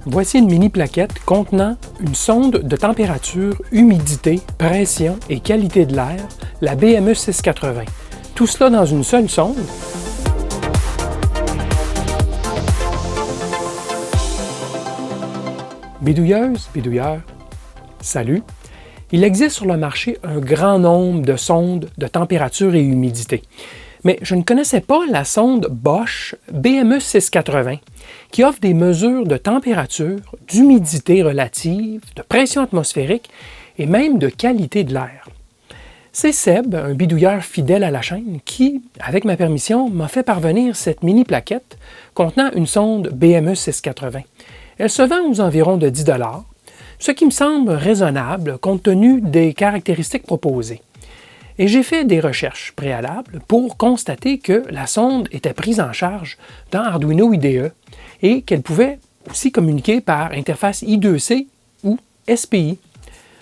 Voici une mini plaquette contenant une sonde de température, humidité, pression et qualité de l'air, la BME 680. Tout cela dans une seule sonde. Bidouilleuse, bidouilleur, salut! Il existe sur le marché un grand nombre de sondes de température et humidité. Mais je ne connaissais pas la sonde Bosch BME 680 qui offre des mesures de température, d'humidité relative, de pression atmosphérique et même de qualité de l'air. C'est Seb, un bidouilleur fidèle à la chaîne, qui, avec ma permission, m'a fait parvenir cette mini plaquette contenant une sonde BME 680. Elle se vend aux environs de 10 $, ce qui me semble raisonnable compte tenu des caractéristiques proposées. Et j'ai fait des recherches préalables pour constater que la sonde était prise en charge dans Arduino IDE et qu'elle pouvait aussi communiquer par interface I2C ou SPI.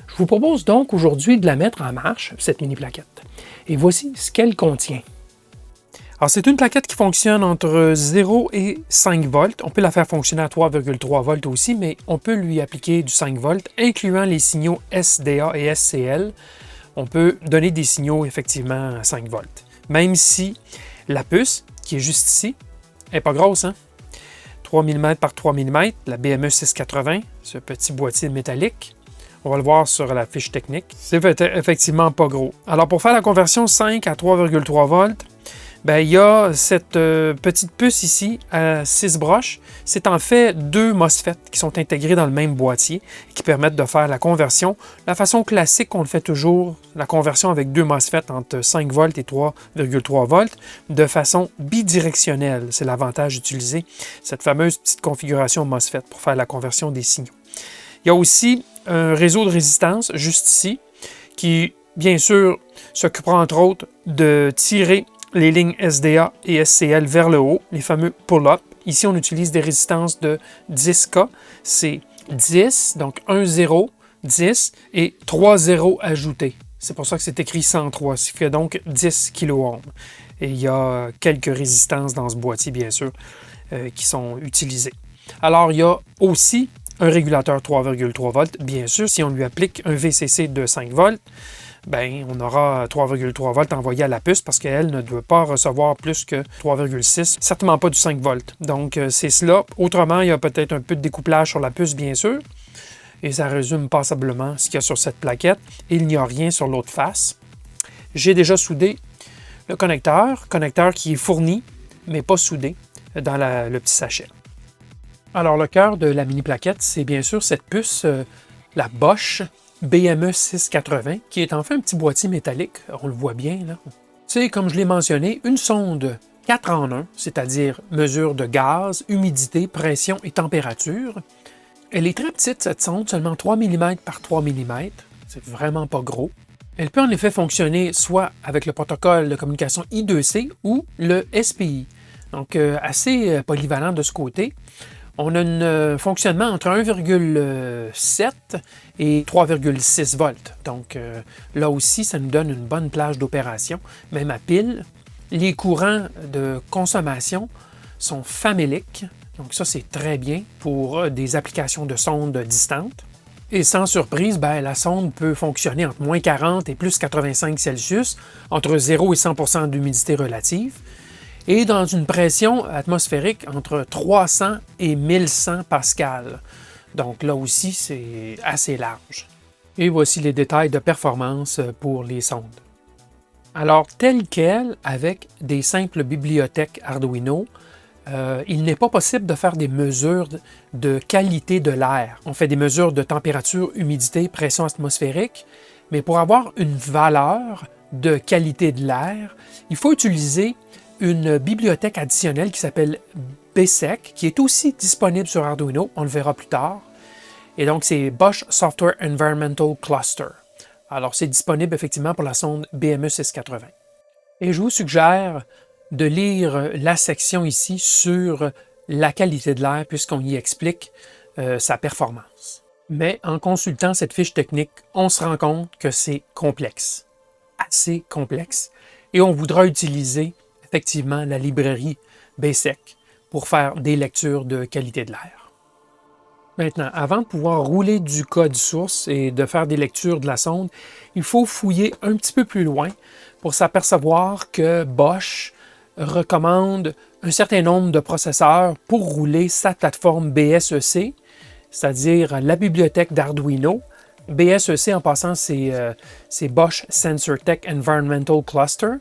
Je vous propose donc aujourd'hui de la mettre en marche, cette mini plaquette. Et voici ce qu'elle contient. Alors, c'est une plaquette qui fonctionne entre 0 et 5 volts. On peut la faire fonctionner à 3,3 volts aussi, mais on peut lui appliquer du 5 volts, incluant les signaux SDA et SCL. On peut donner des signaux effectivement à 5 volts. Même si la puce, qui est juste ici, n'est pas grosse, hein? 3 mm par 3 mm, la BME 680, ce petit boîtier métallique. On va le voir sur la fiche technique. C'est effectivement pas gros. Alors, pour faire la conversion 5 à 3,3 volts, ben, il y a cette petite puce ici à 6 broches. C'est en fait 2 MOSFET qui sont intégrés dans le même boîtier et qui permettent de faire la conversion. La façon classique, on le fait toujours, la conversion avec 2 MOSFET entre 5 volts et 3,3 volts, de façon bidirectionnelle. C'est l'avantage d'utiliser cette fameuse petite configuration MOSFET pour faire la conversion des signaux. Il y a aussi un réseau de résistance juste ici qui, bien sûr, s'occupera entre autres de tirer les lignes SDA et SCL vers le haut, les fameux pull-up. Ici, on utilise des résistances de 10K. C'est 10, donc 1 0, 10 et 3 0 ajoutés. C'est pour ça que c'est écrit 103, ce qui fait donc 10 kΩ. Et il y a quelques résistances dans ce boîtier, bien sûr, qui sont utilisées. Alors, il y a aussi un régulateur 3,3 volts. Bien sûr, si on lui applique un VCC de 5 volts, ben, on aura 3,3 volts envoyés à la puce parce qu'elle ne doit pas recevoir plus que 3,6, certainement pas du 5 volts. Donc, c'est cela. Autrement, il y a peut-être un peu de découplage sur la puce, bien sûr. Et ça résume passablement ce qu'il y a sur cette plaquette. Il n'y a rien sur l'autre face. J'ai déjà soudé le connecteur qui est fourni, mais pas soudé, dans le petit sachet. Alors, le cœur de la mini plaquette, c'est bien sûr cette puce, la Bosch BME 680, qui est en fait un petit boîtier métallique, on le voit bien là. C'est, comme je l'ai mentionné, une sonde 4 en 1, c'est-à-dire mesure de gaz, humidité, pression et température. Elle est très petite, cette sonde, seulement 3 mm par 3 mm, c'est vraiment pas gros. Elle peut en effet fonctionner soit avec le protocole de communication I2C ou le SPI, donc assez polyvalent de ce côté. On a un fonctionnement entre 1,7 et 3,6 volts. Donc là aussi, ça nous donne une bonne plage d'opération, même à pile. Les courants de consommation sont faméliques. Donc ça, c'est très bien pour des applications de sonde distantes. Et sans surprise, ben, la sonde peut fonctionner entre moins 40 et plus 85 Celsius, entre 0 et 100 d'humidité relative, et dans une pression atmosphérique entre 300 et 1100 pascal. Donc là aussi, c'est assez large. Et voici les détails de performance pour les sondes. Alors, telle quelle, avec des simples bibliothèques Arduino, il n'est pas possible de faire des mesures de qualité de l'air. On fait des mesures de température, humidité, pression atmosphérique, mais pour avoir une valeur de qualité de l'air, il faut utiliser une bibliothèque additionnelle qui s'appelle BSEC, qui est aussi disponible sur Arduino, on le verra plus tard. Et donc, c'est Bosch Software Environmental Cluster. Alors, c'est disponible effectivement pour la sonde BME 680. Et je vous suggère de lire la section ici sur la qualité de l'air, puisqu'on y explique sa performance. Mais en consultant cette fiche technique, on se rend compte que c'est complexe, assez complexe, et on voudra utiliser effectivement la librairie BSEC pour faire des lectures de qualité de l'air. Maintenant, avant de pouvoir rouler du code source et de faire des lectures de la sonde, il faut fouiller un petit peu plus loin pour s'apercevoir que Bosch recommande un certain nombre de processeurs pour rouler sa plateforme BSEC, c'est-à-dire la bibliothèque d'Arduino. BSEC, en passant, c'est Bosch Sensor Tech Environmental Cluster.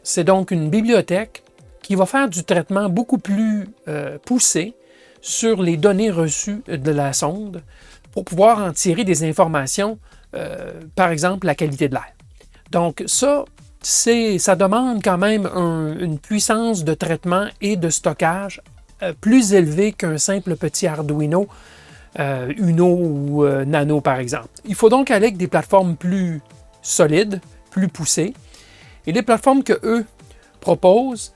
C'est donc une bibliothèque qui va faire du traitement beaucoup plus poussé sur les données reçues de la sonde pour pouvoir en tirer des informations, par exemple la qualité de l'air. Donc ça demande quand même une puissance de traitement et de stockage plus élevée qu'un simple petit Arduino Uno ou Nano, par exemple. Il faut donc aller avec des plateformes plus solides, plus poussées. Et les plateformes qu'eux proposent,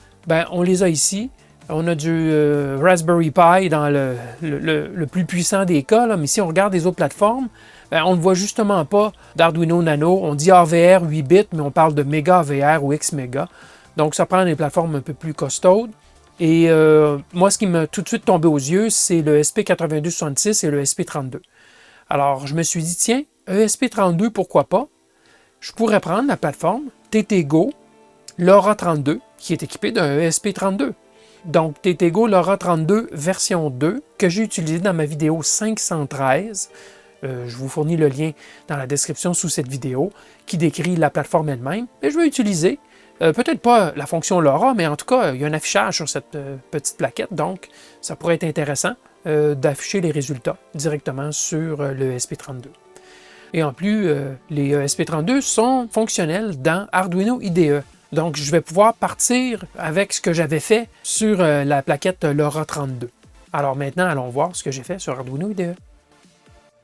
on les a ici. On a du Raspberry Pi dans le plus puissant des cas, là, mais si on regarde les autres plateformes, on ne voit justement pas d'Arduino Nano. On dit AVR 8 bits, mais on parle de méga AVR ou XMega. Donc, ça prend des plateformes un peu plus costaudes. Et moi, ce qui m'a tout de suite tombé aux yeux, c'est le ESP8266 et le ESP32. Alors, je me suis dit, tiens, ESP32, pourquoi pas? Je pourrais prendre la plateforme TTGO LoRa32, qui est équipée d'un ESP32. Donc, TTGO LoRa32 version 2, que j'ai utilisé dans ma vidéo 513. Je vous fournis le lien dans la description sous cette vidéo, qui décrit la plateforme elle-même. Et je vais utiliser, peut-être pas la fonction LoRa, mais en tout cas, il y a un affichage sur cette petite plaquette, donc ça pourrait être intéressant d'afficher les résultats directement sur le ESP32. Et en plus, les ESP32 sont fonctionnels dans Arduino IDE. Donc, je vais pouvoir partir avec ce que j'avais fait sur la plaquette LoRa32. Alors maintenant, allons voir ce que j'ai fait sur Arduino IDE.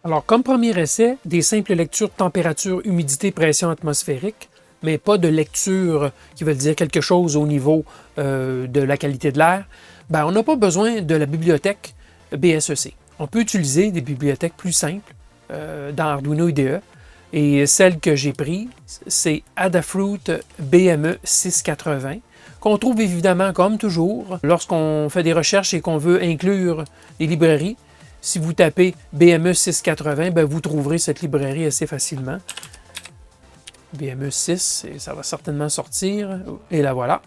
Alors, comme premier essai, des simples lectures de température, humidité, pression atmosphérique, mais pas de lecture qui veut dire quelque chose au niveau de la qualité de l'air. On n'a pas besoin de la bibliothèque BSEC. On peut utiliser des bibliothèques plus simples dans Arduino IDE. Et celle que j'ai prise, c'est Adafruit BME 680, qu'on trouve évidemment, comme toujours, lorsqu'on fait des recherches et qu'on veut inclure des librairies. Si vous tapez BME 680, vous trouverez cette librairie assez facilement. BME 6, et ça va certainement sortir. Et la voilà.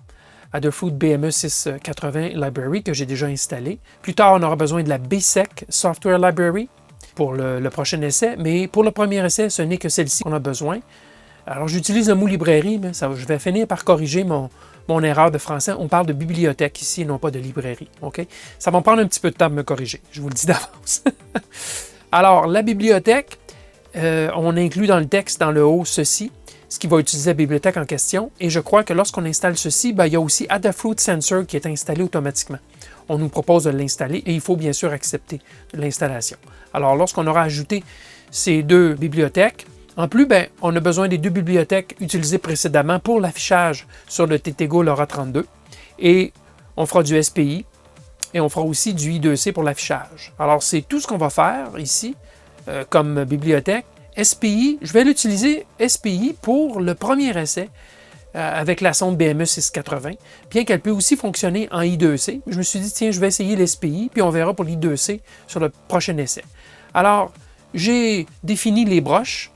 Adafruit BME 680 Library, que j'ai déjà installé. Plus tard, on aura besoin de la BSEC Software Library pour le prochain essai, mais pour le premier essai, ce n'est que celle-ci qu'on a besoin. Alors, j'utilise le mot librairie, mais je vais finir par corriger mon erreur de français. On parle de bibliothèque ici, et non pas de librairie. Okay? Ça va me prendre un petit peu de temps de me corriger, je vous le dis d'avance. Alors, la bibliothèque, on inclut dans le texte, dans le haut, ceci, ce qui va utiliser la bibliothèque en question. Et je crois que lorsqu'on installe ceci, il y a aussi Adafruit Sensor qui est installé automatiquement. On nous propose de l'installer et il faut bien sûr accepter l'installation. Alors, lorsqu'on aura ajouté ces deux bibliothèques, en plus, on a besoin des deux bibliothèques utilisées précédemment pour l'affichage sur le TTGO LoRa32 et on fera du SPI et on fera aussi du I2C pour l'affichage. Alors, c'est tout ce qu'on va faire ici comme bibliothèque. SPI, je vais l'utiliser SPI pour le premier essai avec la sonde BME 680, bien qu'elle peut aussi fonctionner en I2C. Je me suis dit, tiens, je vais essayer l'SPI, puis on verra pour l'I2C sur le prochain essai. Alors, j'ai défini les broches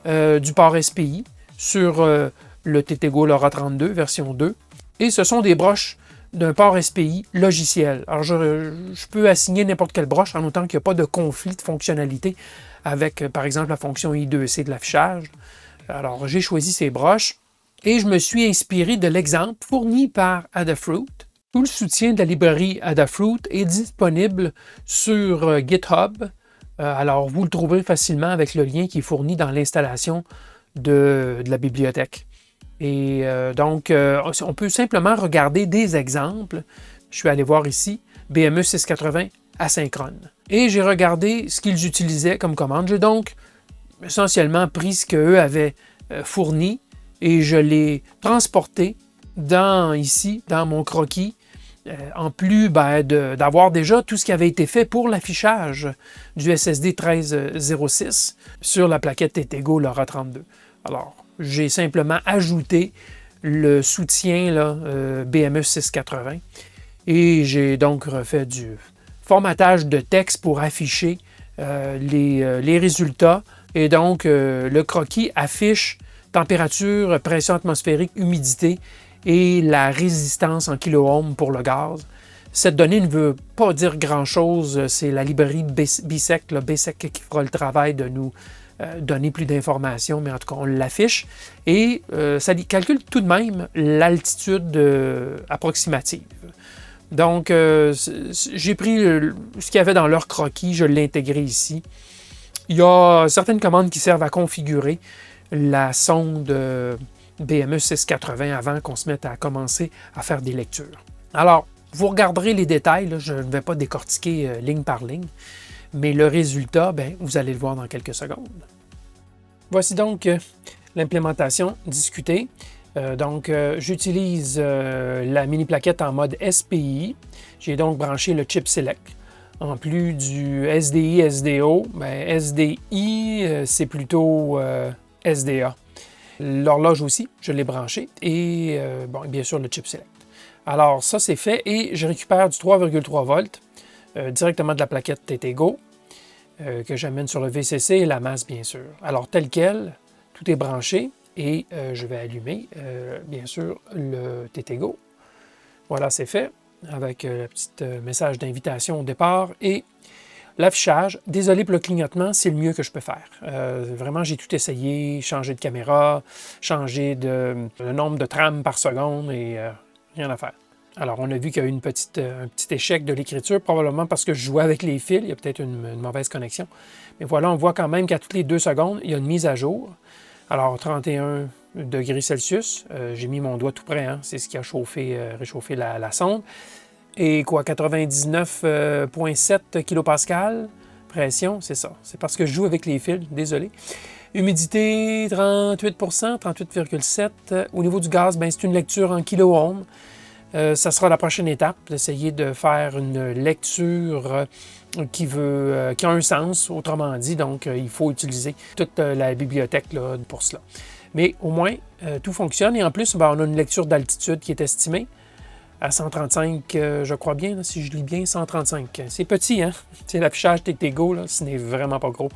du port SPI sur le TTGO LoRa32 version 2, et ce sont des broches d'un port SPI logiciel. Alors, je peux assigner n'importe quelle broche en autant qu'il n'y a pas de conflit de fonctionnalité avec, par exemple, la fonction I2C de l'affichage. Alors, j'ai choisi ces broches et je me suis inspiré de l'exemple fourni par Adafruit. Tout le soutien de la librairie Adafruit est disponible sur GitHub. Alors, vous le trouverez facilement avec le lien qui est fourni dans l'installation de la bibliothèque. Et donc, on peut simplement regarder des exemples. Je suis allé voir ici, BME 680 asynchrone. Et j'ai regardé ce qu'ils utilisaient comme commande. J'ai donc essentiellement pris ce qu'eux avaient fourni et je l'ai transporté ici, dans mon croquis, en plus d'avoir déjà tout ce qui avait été fait pour l'affichage du SSD 1306 sur la plaquette TTGO LoRa32. Alors, j'ai simplement ajouté le soutien BME 680 et j'ai donc refait du formatage de texte pour afficher les résultats. Et donc, le croquis affiche température, pression atmosphérique, humidité et la résistance en kiloohms pour le gaz. Cette donnée ne veut pas dire grand-chose. C'est la librairie BSEC, qui fera le travail de nous donner plus d'informations, mais en tout cas, on l'affiche. Et ça calcule tout de même l'altitude approximative. Donc, j'ai pris ce qu'il y avait dans leur croquis, je l'ai intégré ici. Il y a certaines commandes qui servent à configurer la sonde BME 680 avant qu'on se mette à commencer à faire des lectures. Alors, vous regarderez les détails, là, je ne vais pas décortiquer ligne par ligne, mais le résultat, vous allez le voir dans quelques secondes. Voici donc l'implémentation discutée. J'utilise la mini plaquette en mode SPI. J'ai donc branché le chip Select. En plus du SDI, SDO, SDI, c'est plutôt SDA. L'horloge aussi, je l'ai branché. Et bien sûr, le chip Select. Alors, ça, c'est fait. Et je récupère du 3,3 volts directement de la plaquette TTGO que j'amène sur le VCC et la masse, bien sûr. Alors, tel quel, tout est branché. Et je vais allumer, bien sûr, le TTGO. Voilà, c'est fait, avec le petit message d'invitation au départ. Et l'affichage, désolé pour le clignotement, c'est le mieux que je peux faire. Vraiment, j'ai tout essayé, changer de caméra, changer le nombre de trames par seconde et rien à faire. Alors, on a vu qu'il y a eu un petit échec de l'écriture, probablement parce que je jouais avec les fils, il y a peut-être une mauvaise connexion. Mais voilà, on voit quand même qu'à toutes les 2 secondes, il y a une mise à jour. Alors, 31 degrés Celsius, j'ai mis mon doigt tout près, c'est ce qui a réchauffé la sonde. Et quoi, 99,7 kPa, pression, c'est ça. C'est parce que je joue avec les fils, désolé. Humidité, 38 38,7. Au niveau du gaz, c'est une lecture en kiloohms. Ça sera la prochaine étape, d'essayer de faire une lecture qui a un sens, autrement dit. Donc, il faut utiliser toute la bibliothèque là, pour cela. Mais au moins, tout fonctionne. Et en plus, on a une lecture d'altitude qui est estimée à 135, je crois bien, là, si je lis bien, 135. C'est petit, hein? C'est l'affichage TTGO, là, ce n'est vraiment pas gros.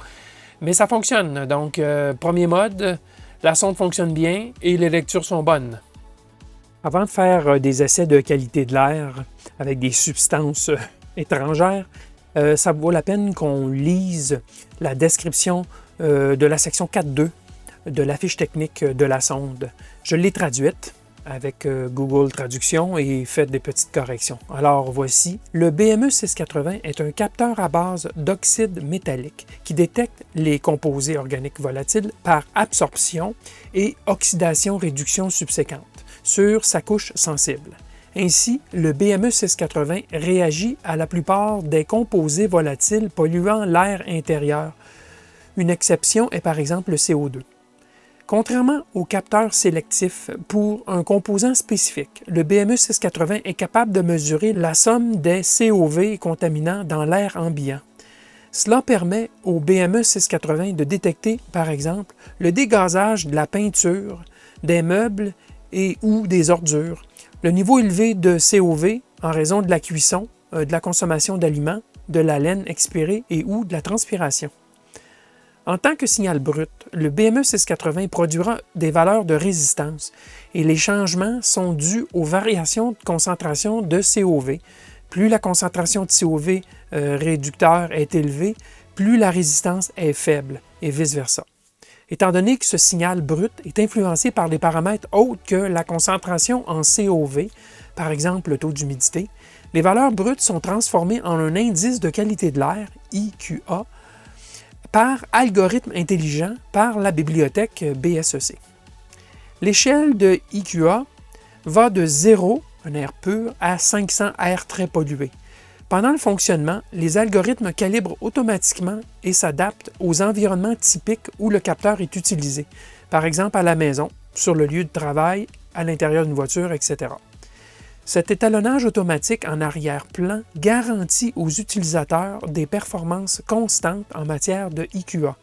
Mais ça fonctionne. Donc, premier mode, la sonde fonctionne bien et les lectures sont bonnes. Avant de faire des essais de qualité de l'air avec des substances étrangères, ça vaut la peine qu'on lise la description de la section 4.2 de la fiche technique de la sonde. Je l'ai traduite avec Google Traduction et fait des petites corrections. Alors voici, le BME 680 est un capteur à base d'oxyde métallique qui détecte les composés organiques volatiles par absorption et oxydation-réduction subséquente sur sa couche sensible. Ainsi, le BME 680 réagit à la plupart des composés volatiles polluant l'air intérieur. Une exception est par exemple le CO2. Contrairement au capteur sélectif pour un composant spécifique, le BME 680 est capable de mesurer la somme des COV contaminants dans l'air ambiant. Cela permet au BME 680 de détecter, par exemple, le dégazage de la peinture, des meubles et ou des ordures, le niveau élevé de COV en raison de la cuisson, de la consommation d'aliments, de la laine expirée et ou de la transpiration. En tant que signal brut, le BME 680 produira des valeurs de résistance et les changements sont dus aux variations de concentration de COV. Plus la concentration de COV réducteur est élevée, plus la résistance est faible et vice-versa. Étant donné que ce signal brut est influencé par des paramètres autres que la concentration en COV, par exemple le taux d'humidité, les valeurs brutes sont transformées en un indice de qualité de l'air, IQA, par algorithme intelligent par la bibliothèque BSEC. L'échelle de IQA va de 0, un air pur, à 500 airs très pollués. Pendant le fonctionnement, les algorithmes calibrent automatiquement et s'adaptent aux environnements typiques où le capteur est utilisé, par exemple à la maison, sur le lieu de travail, à l'intérieur d'une voiture, etc. Cet étalonnage automatique en arrière-plan garantit aux utilisateurs des performances constantes en matière de IQA.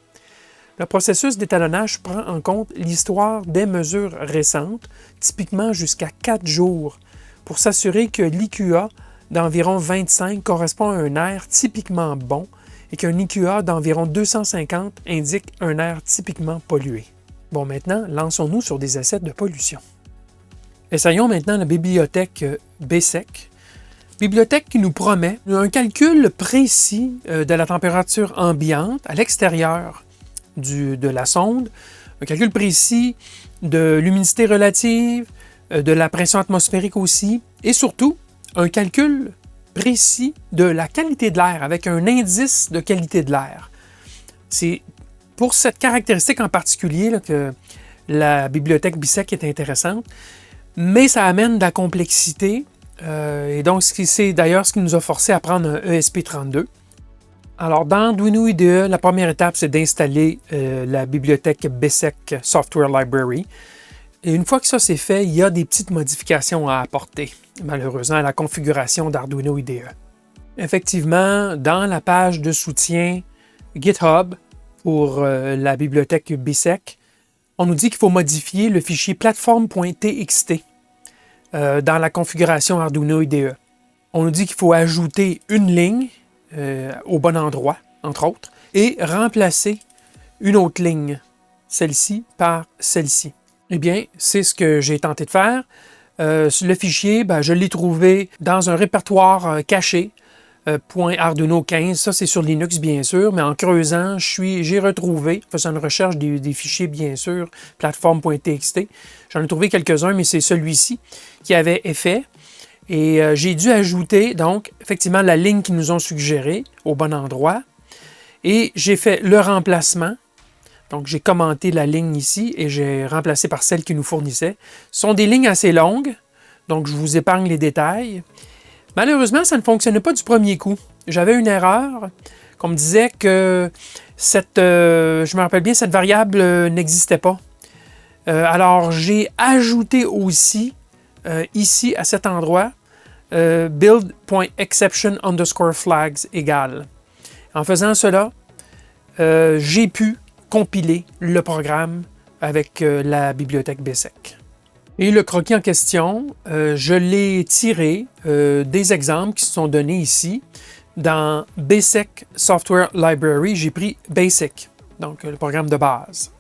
Le processus d'étalonnage prend en compte l'histoire des mesures récentes, typiquement jusqu'à 4 jours, pour s'assurer que l'IQA d'environ 25 correspond à un air typiquement bon et qu'un IQA d'environ 250 indique un air typiquement pollué. Bon, maintenant, lançons-nous sur des essais de pollution. Essayons maintenant la bibliothèque BSEC. Bibliothèque qui nous promet un calcul précis de la température ambiante à l'extérieur de la sonde, un calcul précis de l'humidité relative, de la pression atmosphérique aussi, et surtout un calcul précis de la qualité de l'air avec un indice de qualité de l'air. C'est pour cette caractéristique en particulier là, que la bibliothèque BSEC est intéressante, mais ça amène de la complexité, et donc c'est d'ailleurs ce qui nous a forcé à prendre un ESP32. Alors, dans Arduino IDE, la première étape, c'est d'installer la bibliothèque BSEC Software Library. Et une fois que ça c'est fait, il y a des petites modifications à apporter, malheureusement, à la configuration d'Arduino IDE. Effectivement, dans la page de soutien GitHub pour la bibliothèque BSEC, on nous dit qu'il faut modifier le fichier platform.txt dans la configuration Arduino IDE. On nous dit qu'il faut ajouter une ligne au bon endroit, entre autres, et remplacer une autre ligne, celle-ci, par celle-ci. Eh bien, c'est ce que j'ai tenté de faire. Le fichier, je l'ai trouvé dans un répertoire caché, .arduino 15, ça c'est sur Linux bien sûr, mais en creusant, j'ai retrouvé, faisant une recherche des fichiers bien sûr, platform.txt, j'en ai trouvé quelques-uns, mais c'est celui-ci qui avait effet. Et j'ai dû ajouter, donc, effectivement, la ligne qu'ils nous ont suggérée au bon endroit. Et j'ai fait le remplacement. Donc, j'ai commenté la ligne ici et j'ai remplacé par celle qu'ils nous fournissait. Ce sont des lignes assez longues, donc je vous épargne les détails. Malheureusement, ça ne fonctionnait pas du premier coup. J'avais une erreur qu'on me disait que je me rappelle bien, cette variable n'existait pas. Alors, j'ai ajouté aussi, ici, à cet endroit, build.exception_flags égale. En faisant cela, j'ai pu compiler le programme avec la bibliothèque BSEC. Et le croquis en question, je l'ai tiré des exemples qui sont donnés ici. Dans BSEC Software Library, j'ai pris BASIC, donc le programme de base.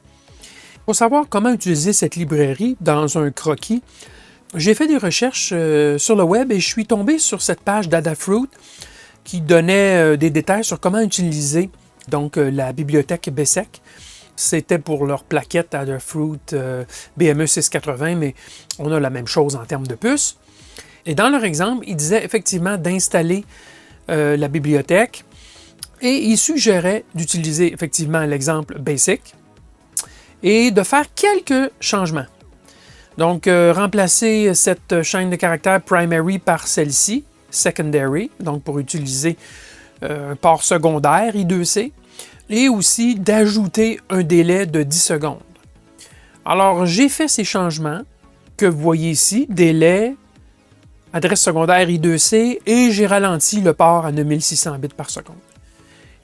Pour savoir comment utiliser cette librairie dans un croquis, j'ai fait des recherches sur le web et je suis tombé sur cette page d'Adafruit qui donnait des détails sur comment utiliser donc, la bibliothèque BSEC. C'était pour leur plaquette Adafruit BME 680, mais on a la même chose en termes de puces. Et dans leur exemple, ils disaient effectivement d'installer la bibliothèque et ils suggéraient d'utiliser effectivement l'exemple BASIC et de faire quelques changements. Donc, remplacer cette chaîne de caractères primary par celle-ci, secondary, donc pour utiliser un port secondaire I2C, et aussi d'ajouter un délai de 10 secondes. Alors, j'ai fait ces changements que vous voyez ici, délai, adresse secondaire I2C, et j'ai ralenti le port à 9600 bits par seconde.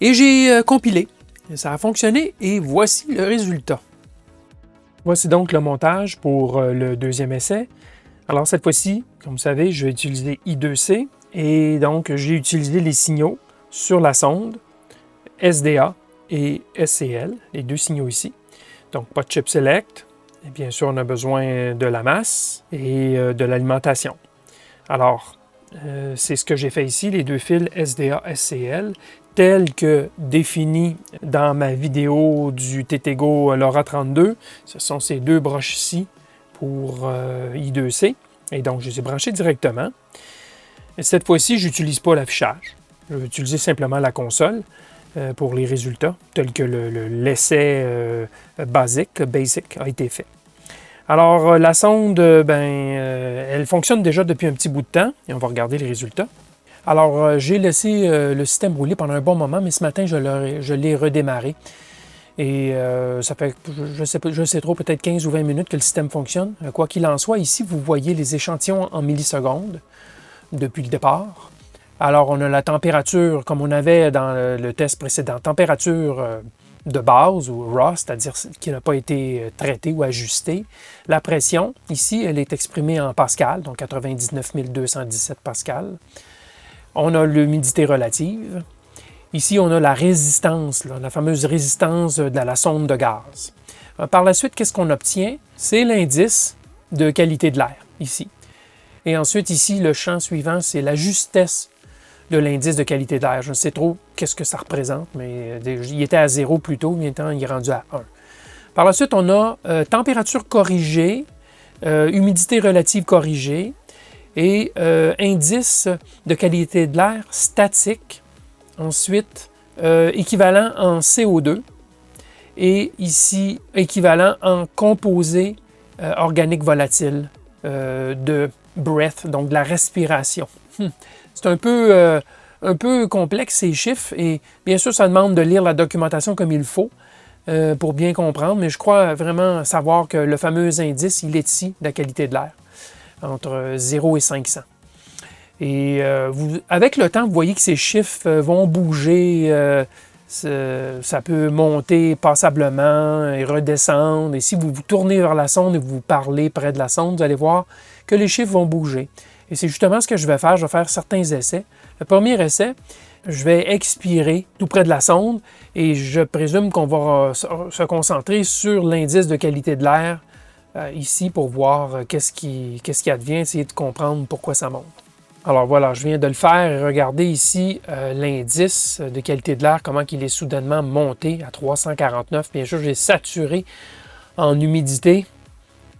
Et j'ai compilé. Ça a fonctionné, et voici le résultat. Voici donc le montage pour le deuxième essai. Alors cette fois-ci, comme vous savez, je vais utiliser I2C et donc j'ai utilisé les signaux sur la sonde SDA et SCL, les deux signaux ici. Donc pas de chip select, et bien sûr on a besoin de la masse et de l'alimentation. Alors, c'est ce que j'ai fait ici, les deux fils SDA-SCL, tels que définis dans ma vidéo du TTGO LoRa32. Ce sont ces deux broches-ci pour I2C. Et donc, je les ai branchés directement. Et cette fois-ci, je n'utilise pas l'affichage. Je vais utiliser simplement la console pour les résultats, tels que l'essai basic a été fait. Alors, la sonde, elle fonctionne déjà depuis un petit bout de temps et on va regarder les résultats. Alors, j'ai laissé le système rouler pendant un bon moment, mais ce matin, je l'ai redémarré. Et ça fait, je sais trop, peut-être 15 ou 20 minutes que le système fonctionne. Quoi qu'il en soit, ici, vous voyez les échantillons en millisecondes depuis le départ. Alors, on a la température, comme on avait dans le test précédent, température de base ou raw, c'est-à-dire qui n'a pas été traitée ou ajustée. La pression, ici, elle est exprimée en pascal, donc 99 217 pascal. On a l'humidité relative. Ici, on a la résistance, là, la fameuse résistance de la sonde de gaz. Par la suite, qu'est-ce qu'on obtient? C'est l'indice de qualité de l'air, ici. Et ensuite, ici, le champ suivant, c'est la justesse de l'indice de qualité de l'air. Je ne sais trop qu'est-ce que ça représente, mais il était à 0 plus tôt, maintenant il est rendu à 1. Par la suite, on a température corrigée, humidité relative corrigée et indice de qualité de l'air statique. Ensuite, équivalent en CO2 et ici, équivalent en composé organique volatile de breath, donc de la respiration. C'est un peu complexe ces chiffres et bien sûr, ça demande de lire la documentation comme il faut pour bien comprendre, mais je crois vraiment savoir que le fameux indice, il est ici, de la qualité de l'air, entre 0 et 500. Et avec le temps, vous voyez que ces chiffres vont bouger, ça peut monter passablement et redescendre. Et si vous vous tournez vers la sonde et vous parlez près de la sonde, vous allez voir que les chiffres vont bouger. Et c'est justement ce que je vais faire. Je vais faire certains essais. Le premier essai, je vais expirer tout près de la sonde et je présume qu'on va se concentrer sur l'indice de qualité de l'air ici pour voir qu'est-ce qui advient, essayer de comprendre pourquoi ça monte. Alors voilà, je viens de le faire et regardez ici l'indice de qualité de l'air, comment il est soudainement monté à 349. Bien sûr, j'ai saturé en humidité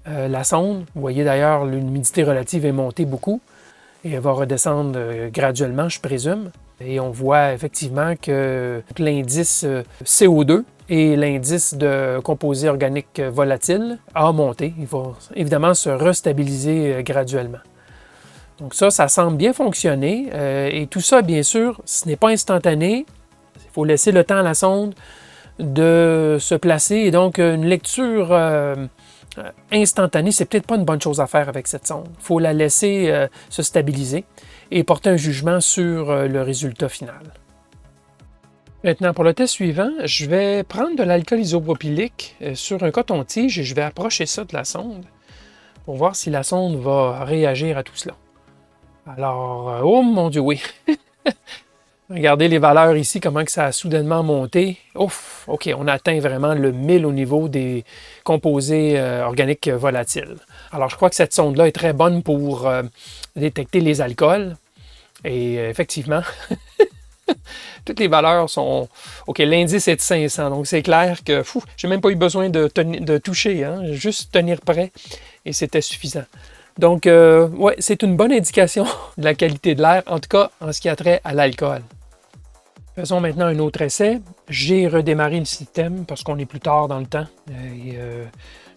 la sonde. Vous voyez d'ailleurs, l'humidité relative est montée beaucoup et elle va redescendre graduellement, je présume. Et on voit effectivement que l'indice CO2 et l'indice de composé organique volatile a monté. Il va évidemment se restabiliser graduellement. Donc ça semble bien fonctionner. Et tout ça, bien sûr, ce n'est pas instantané. Il faut laisser le temps à la sonde de se placer. Et donc, une lecture instantanée, c'est peut-être pas une bonne chose à faire avec cette sonde. Il faut la laisser se stabiliser et porter un jugement sur le résultat final. Maintenant, pour le test suivant, je vais prendre de l'alcool isopropylique sur un coton-tige et je vais approcher ça de la sonde pour voir si la sonde va réagir à tout cela. Alors, oh mon Dieu, oui! Regardez les valeurs ici, comment que ça a soudainement monté. Ouf! OK, on atteint vraiment le 1000 au niveau des composés organiques volatiles. Alors, je crois que cette sonde-là est très bonne pour détecter les alcools. Et effectivement, toutes les valeurs sont... OK, l'indice est de 500, donc c'est clair que j'ai même pas eu besoin de toucher, hein, juste tenir prêt et c'était suffisant. Donc, ouais, c'est une bonne indication de la qualité de l'air, en tout cas en ce qui a trait à l'alcool. Faisons maintenant un autre essai. J'ai redémarré le système parce qu'on est plus tard dans le temps.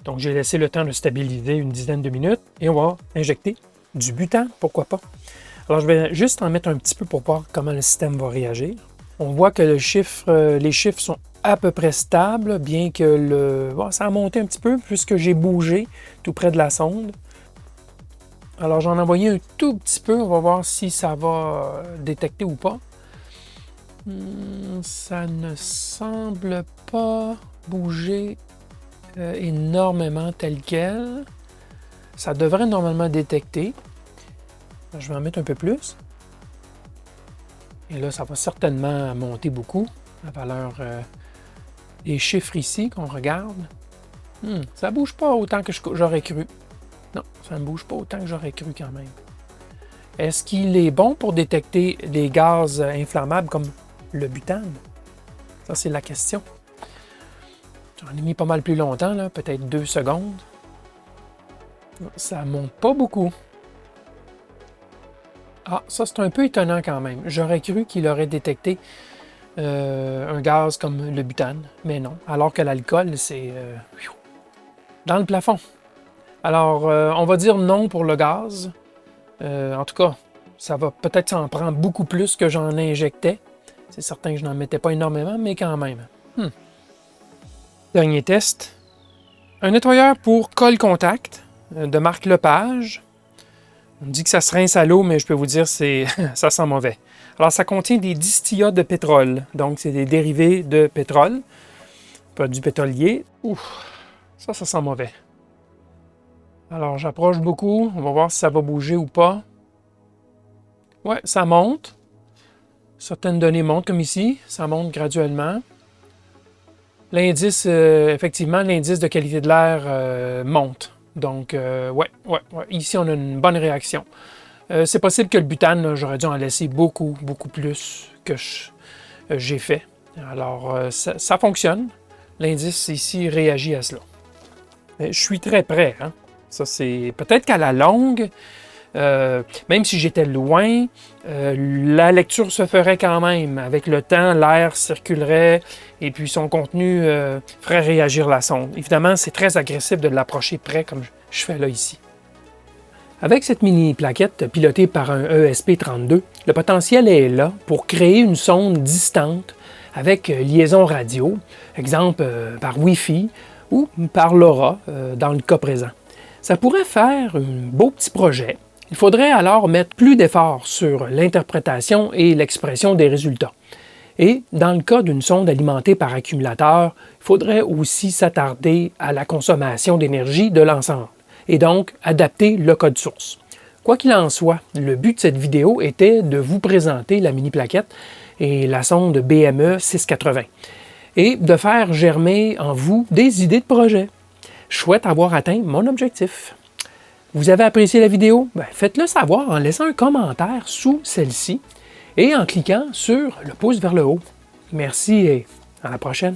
Donc, j'ai laissé le temps de stabiliser une dizaine de minutes et on va injecter du butane, pourquoi pas. Alors, je vais juste en mettre un petit peu pour voir comment le système va réagir. On voit que les chiffres sont à peu près stables, bien que ça a monté un petit peu puisque j'ai bougé tout près de la sonde. Alors, j'en ai envoyé un tout petit peu. On va voir si ça va détecter ou pas. Ça ne semble pas bouger énormément tel quel. Ça devrait normalement détecter. Je vais en mettre un peu plus. Et là, ça va certainement monter beaucoup. La valeur des chiffres ici qu'on regarde. Ça ne bouge pas autant que j'aurais cru. Non, ça ne bouge pas autant que j'aurais cru quand même. Est-ce qu'il est bon pour détecter les gaz inflammables comme le butane? Ça, c'est la question. J'en ai mis pas mal plus longtemps, là, peut-être 2 secondes. Ça ne monte pas beaucoup. Ah, ça, c'est un peu étonnant quand même. J'aurais cru qu'il aurait détecté un gaz comme le butane, mais non. Alors que l'alcool, c'est dans le plafond. Alors, on va dire non pour le gaz. En tout cas, ça va peut-être s'en prendre beaucoup plus que j'en injectais. C'est certain que je n'en mettais pas énormément, mais quand même. Dernier test. Un nettoyeur pour colle-contact de marque Lepage. On me dit que ça se rince à l'eau, mais je peux vous dire que ça sent mauvais. Alors, ça contient des distillats de pétrole. Donc, c'est des dérivés de pétrole. Produits pétroliers. Ouf, ça sent mauvais. Alors, j'approche beaucoup. On va voir si ça va bouger ou pas. Ouais, ça monte. Certaines données montent comme ici, ça monte graduellement. L'indice, effectivement, l'indice de qualité de l'air monte. Donc, ouais, ici on a une bonne réaction. C'est possible que le butane, là, j'aurais dû en laisser beaucoup plus que j'ai fait. Alors, ça fonctionne. L'indice ici réagit à cela. Mais je suis très près. Hein? Ça, c'est peut-être qu'à la longue, même si j'étais loin, la lecture se ferait quand même. Avec le temps, l'air circulerait et puis son contenu ferait réagir la sonde. Évidemment, c'est très agressif de l'approcher près comme je fais là ici. Avec cette mini-plaquette pilotée par un ESP32, le potentiel est là pour créer une sonde distante avec liaison radio, exemple par Wi-Fi ou par LoRa dans le cas présent. Ça pourrait faire un beau petit projet. Il faudrait alors mettre plus d'efforts sur l'interprétation et l'expression des résultats. Et dans le cas d'une sonde alimentée par accumulateur, il faudrait aussi s'attarder à la consommation d'énergie de l'ensemble et donc adapter le code source. Quoi qu'il en soit, le but de cette vidéo était de vous présenter la mini-plaquette et la sonde BME 680 et de faire germer en vous des idées de projet. Je souhaite avoir atteint mon objectif. Vous avez apprécié la vidéo? Faites-le savoir en laissant un commentaire sous celle-ci et en cliquant sur le pouce vers le haut. Merci et à la prochaine.